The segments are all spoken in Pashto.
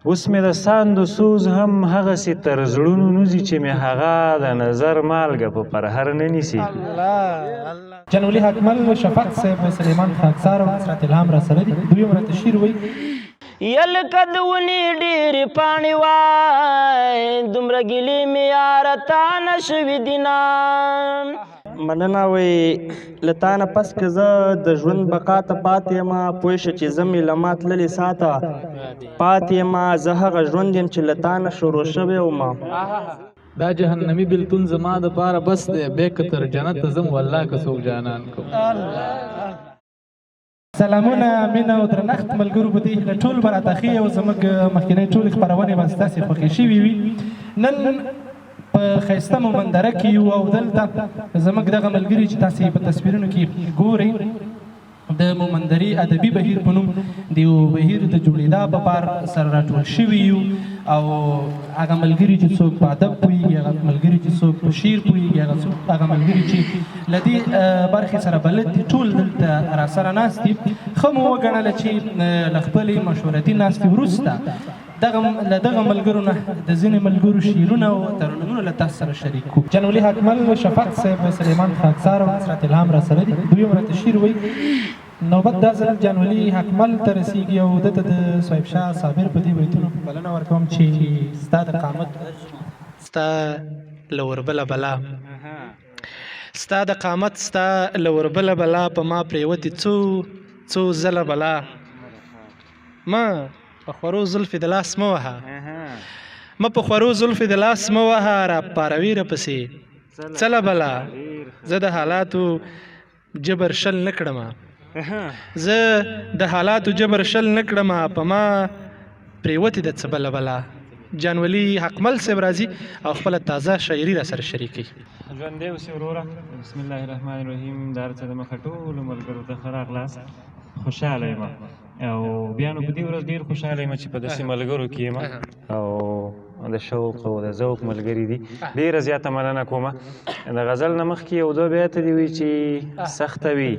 اوس مې د ساندو سوز هم هغسې تر زړونو نوځي چې مې هغه د نظر مالګه په پرهر نه نیسي. جناب ولي حکمل شفق صاحب و سلیمان خاکسار او حضرت الهام را سره دي. دوی مرته شعر وایي: یلکه د ونې ډېرې پاڼې وای دومره ګیلې مې یاره تا نه شوي دینه. مننه وایي له تا نه پس که زه د ژوند بقا ته پاتې یم پوه شه چې زه مې له ما تللې ساته پاتې یم. زه هغه ژوند یم چې له تا نه شروع شوی وم. دا جهنمی بلتون زما د پاره بس دی بیا که تر جنت ته ځم والله که څوک جانان کوم. سلامونه مینه او درنښت ملګرو په دې هیله ټول به راته ښې او زموږ مخکینۍ ټولې خپرونې به ستاسې خوښې شوي وي. نن په ښایسته مومندره کې یو او دلته زموږ دغه ملګري چې تاسې په تصویرونو کې ګورئ د مومندرې ادبي بهیر په نوم د یو بهیر د جوړېدا په پار سره راټول شوي یو او هغه ملګري چې څوک په ادب پوهېږي، هغه ملګري چې څوک په شعر پوهېږي، هغه ملګري چې له دې برخې سره بلد دي ټول دلته راسره ناست دي. ښه مو وګڼله چې له خپلې مشورتي ناستې وروسته له دغه ملګرو نه د ځینې ملګرو شعرونه او ترنمونه له تاسو سره شریک کړو. جناب ولي حکمل شفق صاحب و سلیمان خاکسار او حضرت الهام را سره دي. دوی مرته شعر وایي: نوبت دا ځل جناب ولي حکمل ته رسیږي او دته د صاحب شاه صابر په دې بیتونو بلنه ورکوم چې ستا د قامت ستا له وربله بلا ستا د قامت ستا له وربله بلا په ما پرېوتې څو ځله بلا ما په خورو زلفې د لاس مه وهه په خورو زلفې د لاس مه وهه را پاروي راپسې څله بلا زه د حالاتو جبر شل نه کړمه په ما پرېوتې د څه بله بلا. جان ولي حکمل صاحب راځي او خپله تازه شاعري را سره شریکوي. ژوندی اوسې وروره. بسم الله الرحمن الرحیم. د هر څه د مخه ټولو ملګرو ته ښه راغلاست. خوشحاله یم او بیا نو په دې ورځ ډېر خوشحاله یم چې په داسې ملګرو کې یم او د شوق او د ذوق ملګري دي. ډېره زیاته مننه کومه. د غزل نه مخکې یو دوه بیته دي وي چې سخته وي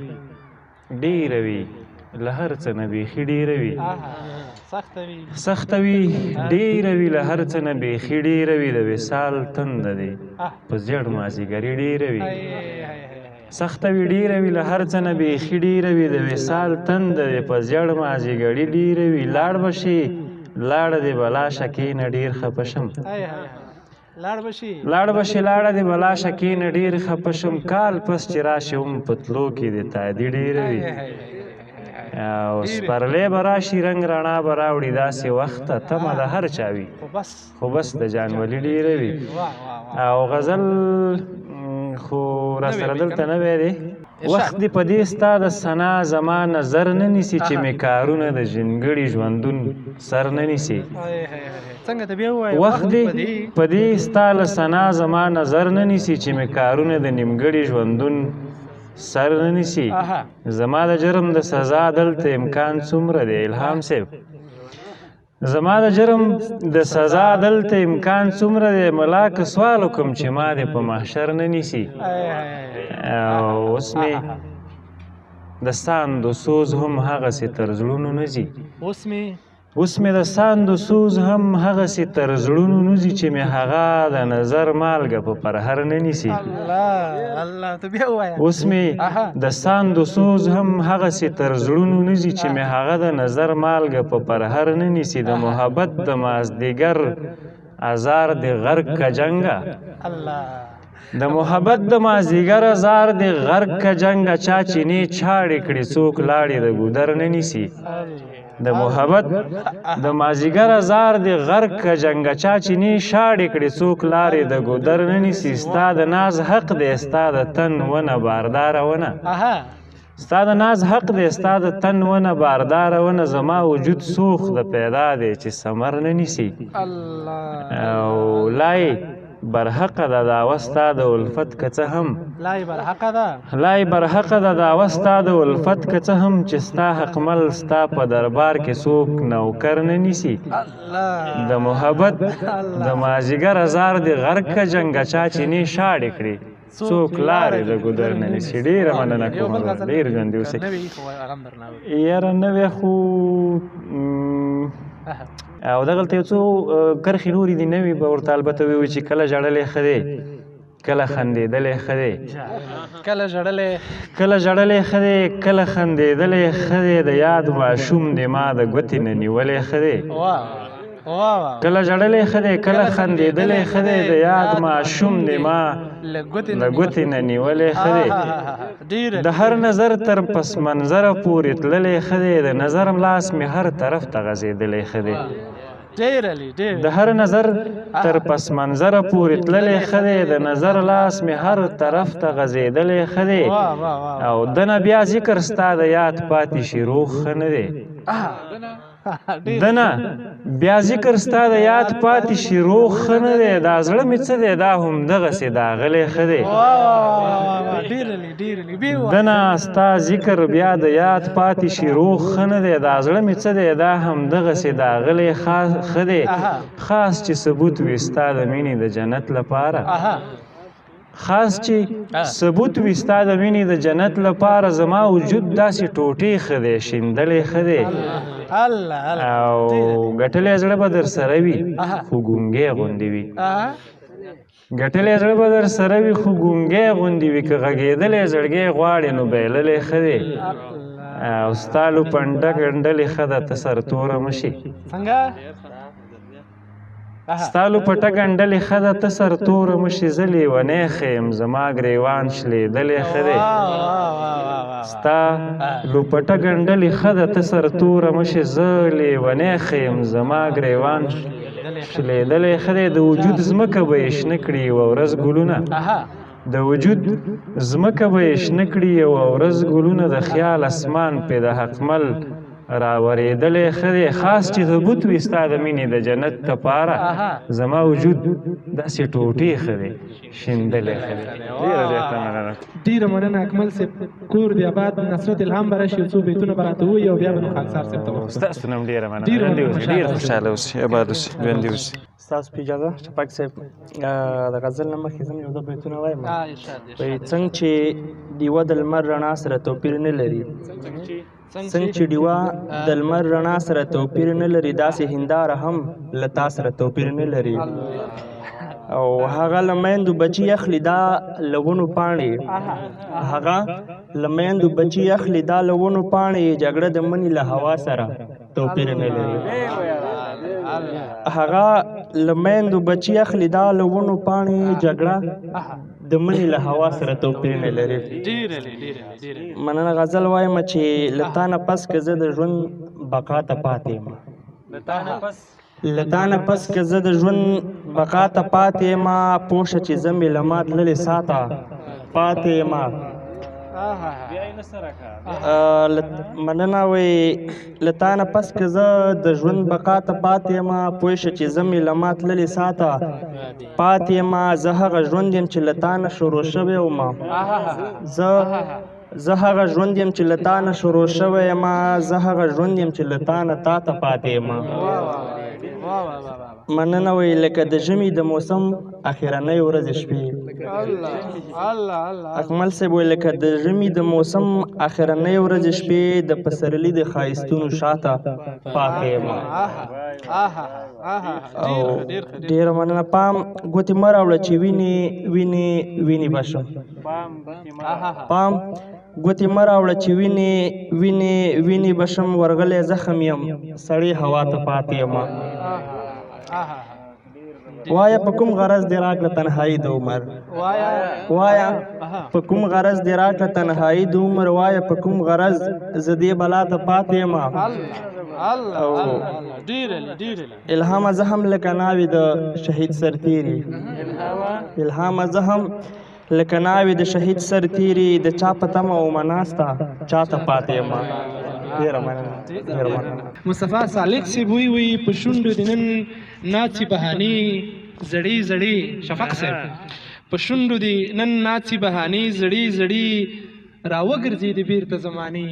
ډېره وي له هر څه نه بیخي ډېره وي. سخته وي ډېره وي له هر څه نه بیخي ډېره وي. د وصال تنده دی په زیړ مازدیګري ډېره وي. سخته وي ډېره وي له هر څه نه بیخي ډېره وي. د وصال تنده دی په زیړ مازدیګري ډېره وي. لاړ به شي لاړه دې بلا شکې نه ډېر خفه شم. لاړه دې بلا شکې نه ډېر خفه شم. کال پس چې راشي هم په تلو کې د تادي ډېره وي. او سپرلی به راشي رنګ رڼا به راوړي داسې وخت ته تمه د هر چا وي خو بس د جان ولي ډېره وي. او غزل خو راسره دلته نوی دی. وخت دې په دې ستا د ثنا زما نظر نه نیسي چې مې کارونه د ژنګړي ژوندون سر نه نیسي. وخت دې په دې ستا له ثنا زما نظر نه نیسي چې مې کارونه د نیمګړي ژوندون سر نه نیسي. زما د جرم د سزا دلته امکان څومره دی الهام صاحب. زما د جرم د سزا دلته امکان څومره دی. ملا که سوال وکړم چې ما دې په محشر نه نیسي. اوس مې د ساندو سوز هم هغسې تر زړونو نه ځي. اوس مې د ساندو سوز هم هغسې تر زړونو نه ځي چې مې هغه د نظر مالګه په پرهر نه نیسي. اوس مې د ساندو سوز هم هغسې تر زړونو نه ځي چې مې هغه د نظر مالګه په پرهر نه نیسي. د محبت د مازدیګر ازار د غرق که جنګه د محبت د مازدیګر ازار د غرق که جنګه چا چینې چاړې کړي څوک لاړې د ګودر نه نیسي. د محبت د مازدیګر ازار د غرق که جنګه چا چینې شاړې کړي څوک لارې د ګودر نه نیسي. ستا د ناز حق دی ستا د تن ونه بارداره ونه ستا د ناز حق دی ستا د تن ونه بارداره ونه. زما وجود سوخ د پیدا دی چې ثمر نه نیسي. او لای برحقه ده دعوه ستا د الفت که څه هم لای برحقه ده دعوه ستا د الفت که څه هم چې ستا حقمل ستا په دربار کې څوک نوکر نه نیسي. د محبت د مازدیګر ازار د غرق که جنګه چا چینې شاړې کړي څوک لارې د ګودر نه نیسي. ډېره مننه کوم. ډېر ژوندي اوسئ. یاره نوی خو او دغلته یو څو کرښې نورې دي نوي به ورته البته ووایو چې کله ژړلی ښه دی کله خندېدلی ښه دی کله ژړلی کله ژړلی ښه دی کله خندېدلی ښه دی د یاد ماشوم دې ما د ګوتې نه نیولی ښه دی کله ژړلی ښه دی کله خندېدلی ښه دی د یاد ماشوم دې ما د ګوتې نه نیولی ښه دی د هر نظر تر پس منظره پورې تللی ښه دی د نظر لاس مې هر طرف ته غځېدلی ښه دی د هر نظر تر پس منظره پورې تللی ښه دی د نظر لاس مې هر طرف ته غځېدلی ښه دی او دنه بیا ذکر ستا د یاد پاتې شي روغ ښه نه دی دنه بیا ذکر ستا د یاد پاتې شي روغ ښه نه دی دا زړه مې څه دی دا همدغسې داغلی ښه دی دنه ستا ذکر بیا د یاد پاتې شي روغ ښه نه دی دا زړه مې څه دی دا همدغسې داغلی ښه دی خاص چې ثبوت وي ستا د مینې د جنت لپاره خاص چې ثبوت وي ستا د مینې د جنت لپاره زما وجود داسې ټوټې ښه دی شیندلی ښه دی او ګټلی زړه به در سره وي خو ګونګی غوندې وي ګټلی زړه به در سره وي خو ګونګی غوندې وي که غږېدلی زړګی غواړې نو بایللی ښه دی او ستا لوپنډه ګنډلې ښه ده ته سرتوره مه شي ستا لوپټه ګنډلې ښه ده ته سرتوره مه شي زه لیونی ښه یم زما ګریوان شلېدلی ښه دی ستا لوپټه ګنډلې ښه ده ته سرتوره مه شي زه لیونی ښه یم زما ګریوان شلېدلی ښه دی د وجود ځمکه به یې شنه کړي یوه ورځ ګلونه د وجود ځمکه به یې شنه کړي یوه ورځ ګلونه د خیال اسمان پې د حقمل راورېدلی ښه دی خاص چې ثبوت وي ستا د مینې د جنت دپاره زما وجود داسې ټوټې ښه دی شیندلی ښه دی ډېره مننه اکمل صاحب کور دې آباد نصرت الهام به راشي یو څو بیتونه به راته ووایي او بیا به نو خاکسار صاحب ته ستاسو نه هم ډېره مننه ډېر خوشحاله اوسئ اباد اوسئ ژوندي اوسئ ستاسو په اجازه شفاق صاحب د غزل نه مخکې زه یو دوه بیتونه وایم وایي څنګه چې ډیوه د لمر رڼا سره توپیر نه لري څنګه چې ډیوه د لمر رڼا سره توپیر نه لري داسې هنداره هم له تا سره توپیر نه لري او هغه له میندو بچي اخلي دا له ونو پاڼې هغه له میندو بچي اخلي دا له ونو پاڼې جګړه د مني له هوا سره توپیر نه لري هغه له میندو بچي اخلي دا له ونو پاڼې جګړه د مني له هوا سره توپیر نه لري مننه غزل وایم چې له تا نه پس که زه د ژوند بقا ته پاتې یم له تا نه پس که زه د ژوند بقا ته پاتې یم پوه شه چې زه مې له ما تللې ساته پاتې یم مننه وایي له تا نه پس که زه د ژوند بقا ته پاتې یم پوه شه چې زه مې له ما تللې ساته پاتې یم زه هغه ژوند یم چې له تا نه شروع شوی وم زه هغه ژوند یم چې له تا نه شروع شوی یم زه هغه ژوند یم چې له تا نه تا ته پاتې یم مننه وایي لکه د ژمي د موسم اخرنۍ ورځې شپې اکمل صاحب وایي لکه د ژمي د موسم اخرنۍ ورځې شپې د پسرلي د ښایستونو شاته پاتې یم او ډېره مننه پام ګوتې مه راوړه چې وینې به شم پام ګوتې مه راوړه چې وینې به شم ورغلی زخم یم سړې هوا ته پاتې یم وایا په کوم غرض دې راکړه تنهایي د عمر وایا په کوم غرض دې راکړه تنهایي د عمر وایا په کوم غرض زه دې بلا ته پاتې یم الهامه زه هم لکه ناوې د شهید سرتیري الهامه زه هم لکه ناوې د شهید سرتیري د چا په تمه ومه ناسته چاته پاتې یم ډېره مننه مصطفی صالح صاحب وایي په شونډو دې نن ناڅي بهانې زړې زړې شفق صاحب په شونډو دې نن ناڅي بهانې زړې زړې راوګرځېدې بېرته زمانې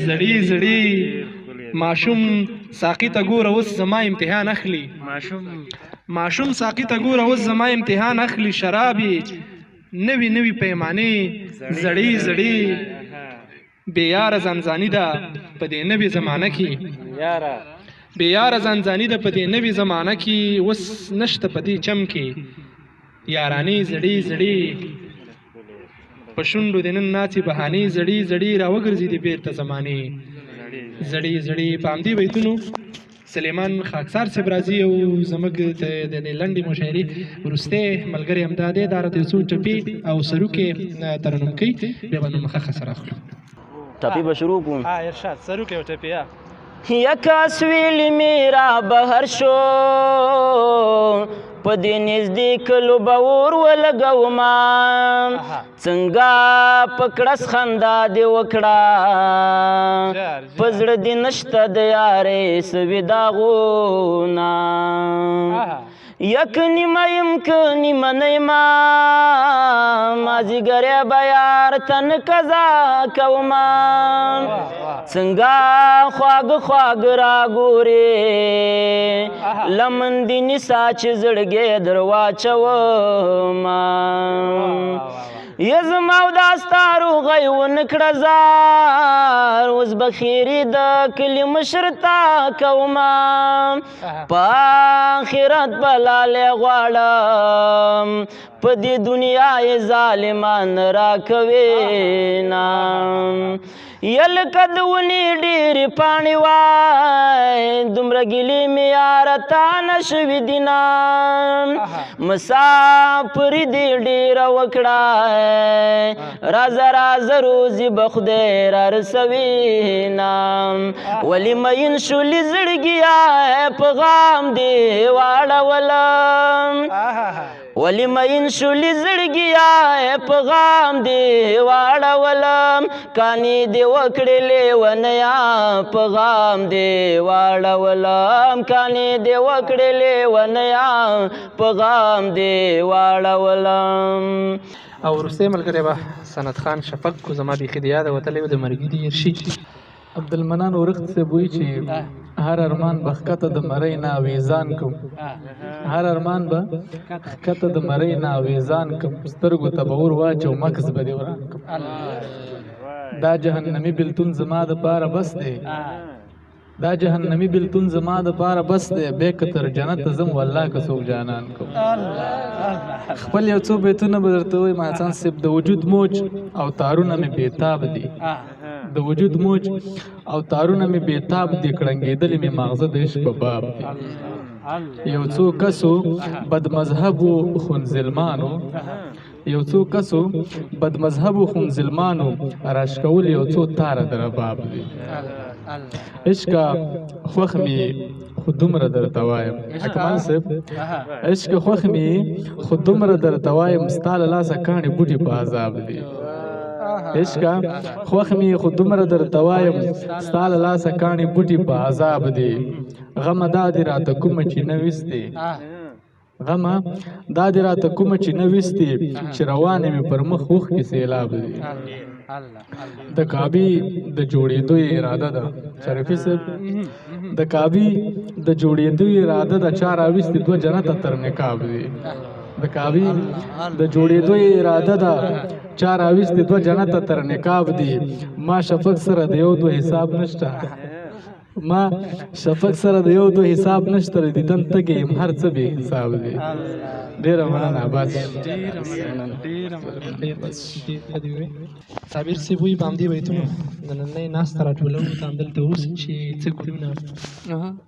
زړې زړې ماشوم ساقي ته ګوره اوس زما امتحان اخلي ماشوم ساقي ته ګوره اوس زما امتحان اخلي شرابې نوي نوي پیمانې زړې زړې بې یاره زنځاني ده په دې نوې زمانه کې بې یاره ځانځاني ده په دې نوې زمانه کې اوس نشته په دې چم کې یارانې زړې زړې په شونډو د نن ناڅې بهانې زړې زړې راوګرځي د بېرته زمانې زړې زړې په همدې بیتونو سلیمان خاکسار صاحب راځي او زموږ د لنډې مشاعرې وروستی ملګری همدا دی دا راته یو څو ټپې او سروکې ترنم کوي بیا به نو مخه سره اخلو ټپې به شروع کړو ارشاد سروکې او ټپې یک اسویلی میرا بهر شو په دې نږدې کلو به اور ولګوما څنګه په کړس خندا دې وکړه په زړه دې نشته د یارې سوي داغونه یک نیمه یم که نیمه نیما مازدیګری به یار تن قضا کوما څنګه خواږه خواږه راګورې لمن دې نیسه چې زړګی در واچوما یزما او دا ستا روغی ونه کړه زار اوس به خیري د کلي مشر تا کوما په آخرت به لالې غواړم په دې دنیا یې ظالمان راکوینه یلکه د ونې ډېرې پاڼې وای دومره ګیلې مې یاره تا نه شوي دینه مسافري دې ډېره وکړه رازه رازه روزي به خدای را رسوینه ولې مین شولې زړګیا په غام دې واړولم ولی مین شولی زړګیا په غام دې واړولم کانی دې وکړې لیونیا په غام دې واړولم کانی دې وکړې لیونیا په غام دې واړولم او وروستی ملګری به سند خان شفق کو زما بیخي د یاده وتلی و د مرګي د یرشي عبدالمنان ورخت صاحب وایي چې هر ارمان به ښکته د مرۍ نه اویزان کوم هر ارمان به ښکته د مرۍ نه اویزان کوم سترګو ته به اور واچو مکس به دې وران کوم دا جهنمي بلتون زما دپاره بس دی دا جهنمی بلتون زما دپاره بس دی بیا که تر جنت ته ځم والله که څوک جانان کوم خپل یو څو بیتونه به درته ووایم حسن صاحب د وجود موج او تارونه مې بېتاب دي د وجود موج او تارونه مې بېتاب دي کړنګېدلې مې ماغزه د عشق په باب دي یو څو کسو بد مذهبو خونظلمانو یو څو کسو بد مذهبو خونظلمانو راشکول یو څو تاره د رباب دي عشقه خوښ مې خو دومره درته وایم اکمل صاحب عشقه خوښ مې خو دومره درته وایم ستا له لاسه کاڼې بوټي په عذاب دي عشقه خوښ مې خو دومره درته وایم ستا له لاسه کاڼې بوټي په عذاب دي غمه دا دې راته کومه چې نه ویستې غمه دا دې راته کومه چې نه ویستې چې روانې مې پر مخ اوښکې سیلاب دي د کعبې د جوړېدو اراده ده شریفي صاحب د کعبې د جوړېدو اراده ده چا راویستې دوه جنته تر نقاب دي د کعبې د جوړېدو اراده ده چا راویستې دوه جنته تر نقاب دي ما شفق سره د یو دوه حساب نشته ما شفق سره د یو دوه حساب نشته د دیدن تږی یم هر څه بې حساب دي ډېره مننه بس صابر صاحب وایي په همدې بیتونو د نننۍ ناسته راټولوو ته همدلته اوس چې څه ګلونه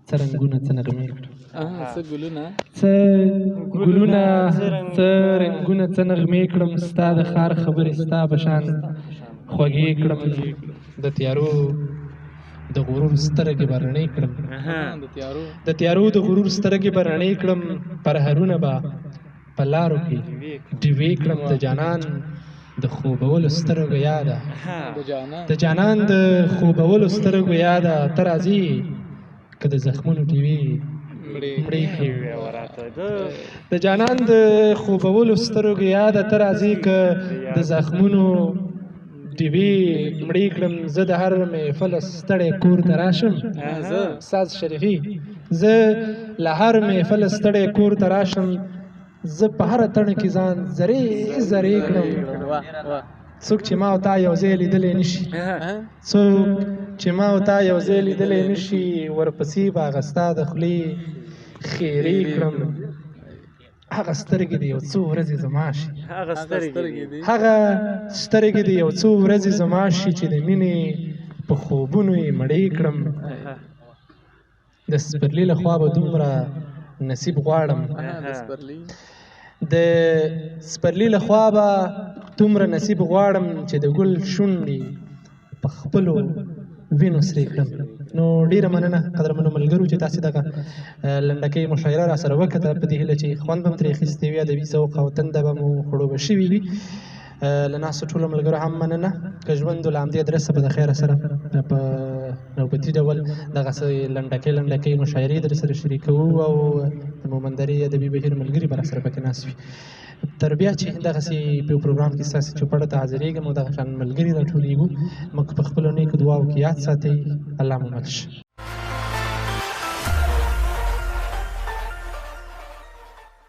څه رنګونه څه نغمې کړو څه ګلونه څه ګلونه څه رنګونه څه نغمې کړم ستا د ښار خبرې ستا په شان خوږې کړم د تیارو د غرور سترګې به رڼې کړم د تیارو د غرور سترګې به رڼې کړم پرهرونه به په لارو کې ډیوې کړم د جانان د خوبولو سترګو یاده د جانان د خوبولو سترګو یاده ته راځې که د زخمونو ډیوې مړې کړې د جانان د خوبولو سترګو یاده ته راځې که د زخمونو ډیوې مړې کړم زه د هر محفل ستړی کور ته راشم استاد شریفي زه له هر محفل ستړی کور ته راشم زه په هره تڼه کې ځان زرې زرې کړم څوک چې ما او تا یو ځای لیدلی نشي څوک چې ما او تا یو ځای لیدلی نه شي ورپسې به هغه ستا د خولې خیرې کړم هغه سترګې د یو څو ورځې زما شي هغه سترګې د یو څو ورځې زما شي چې د مینې په خوبونو یې مړې کړم د سپرلي له خوا به دومره نصیب غواړم د سپرلي له خوا به دومره نصیب غواړم چې د ګل شونډې په خپلو وینو سرې کړم. نو ډیره مننه قدرمنو ملګرو چې تاسې دغه لنډکۍ مشاعره راسره وکړه په دې هیله چې خوند به م ترې اخیستی وي ادبي ذوق او تنده به مو خړوبه شوي وي. له ناستو ټولو ملګرو هم مننه که ژوند له همدې ادرسه به د خیره سره په نوبتي ډول دغسې لنډکۍ مشاعرې در سره شریکوو او د مومندرې ادبي بهیر ملګري به راسره پکې ناست وي. تر بیا چې دغسې په یو پروګرام کې ستاسې چوپړه ته حاضرېږم او دغه شان ملګري راټولېږو موږ په خپلو نیکو دعاو کې یاد ساتئ. الله مو مل شه.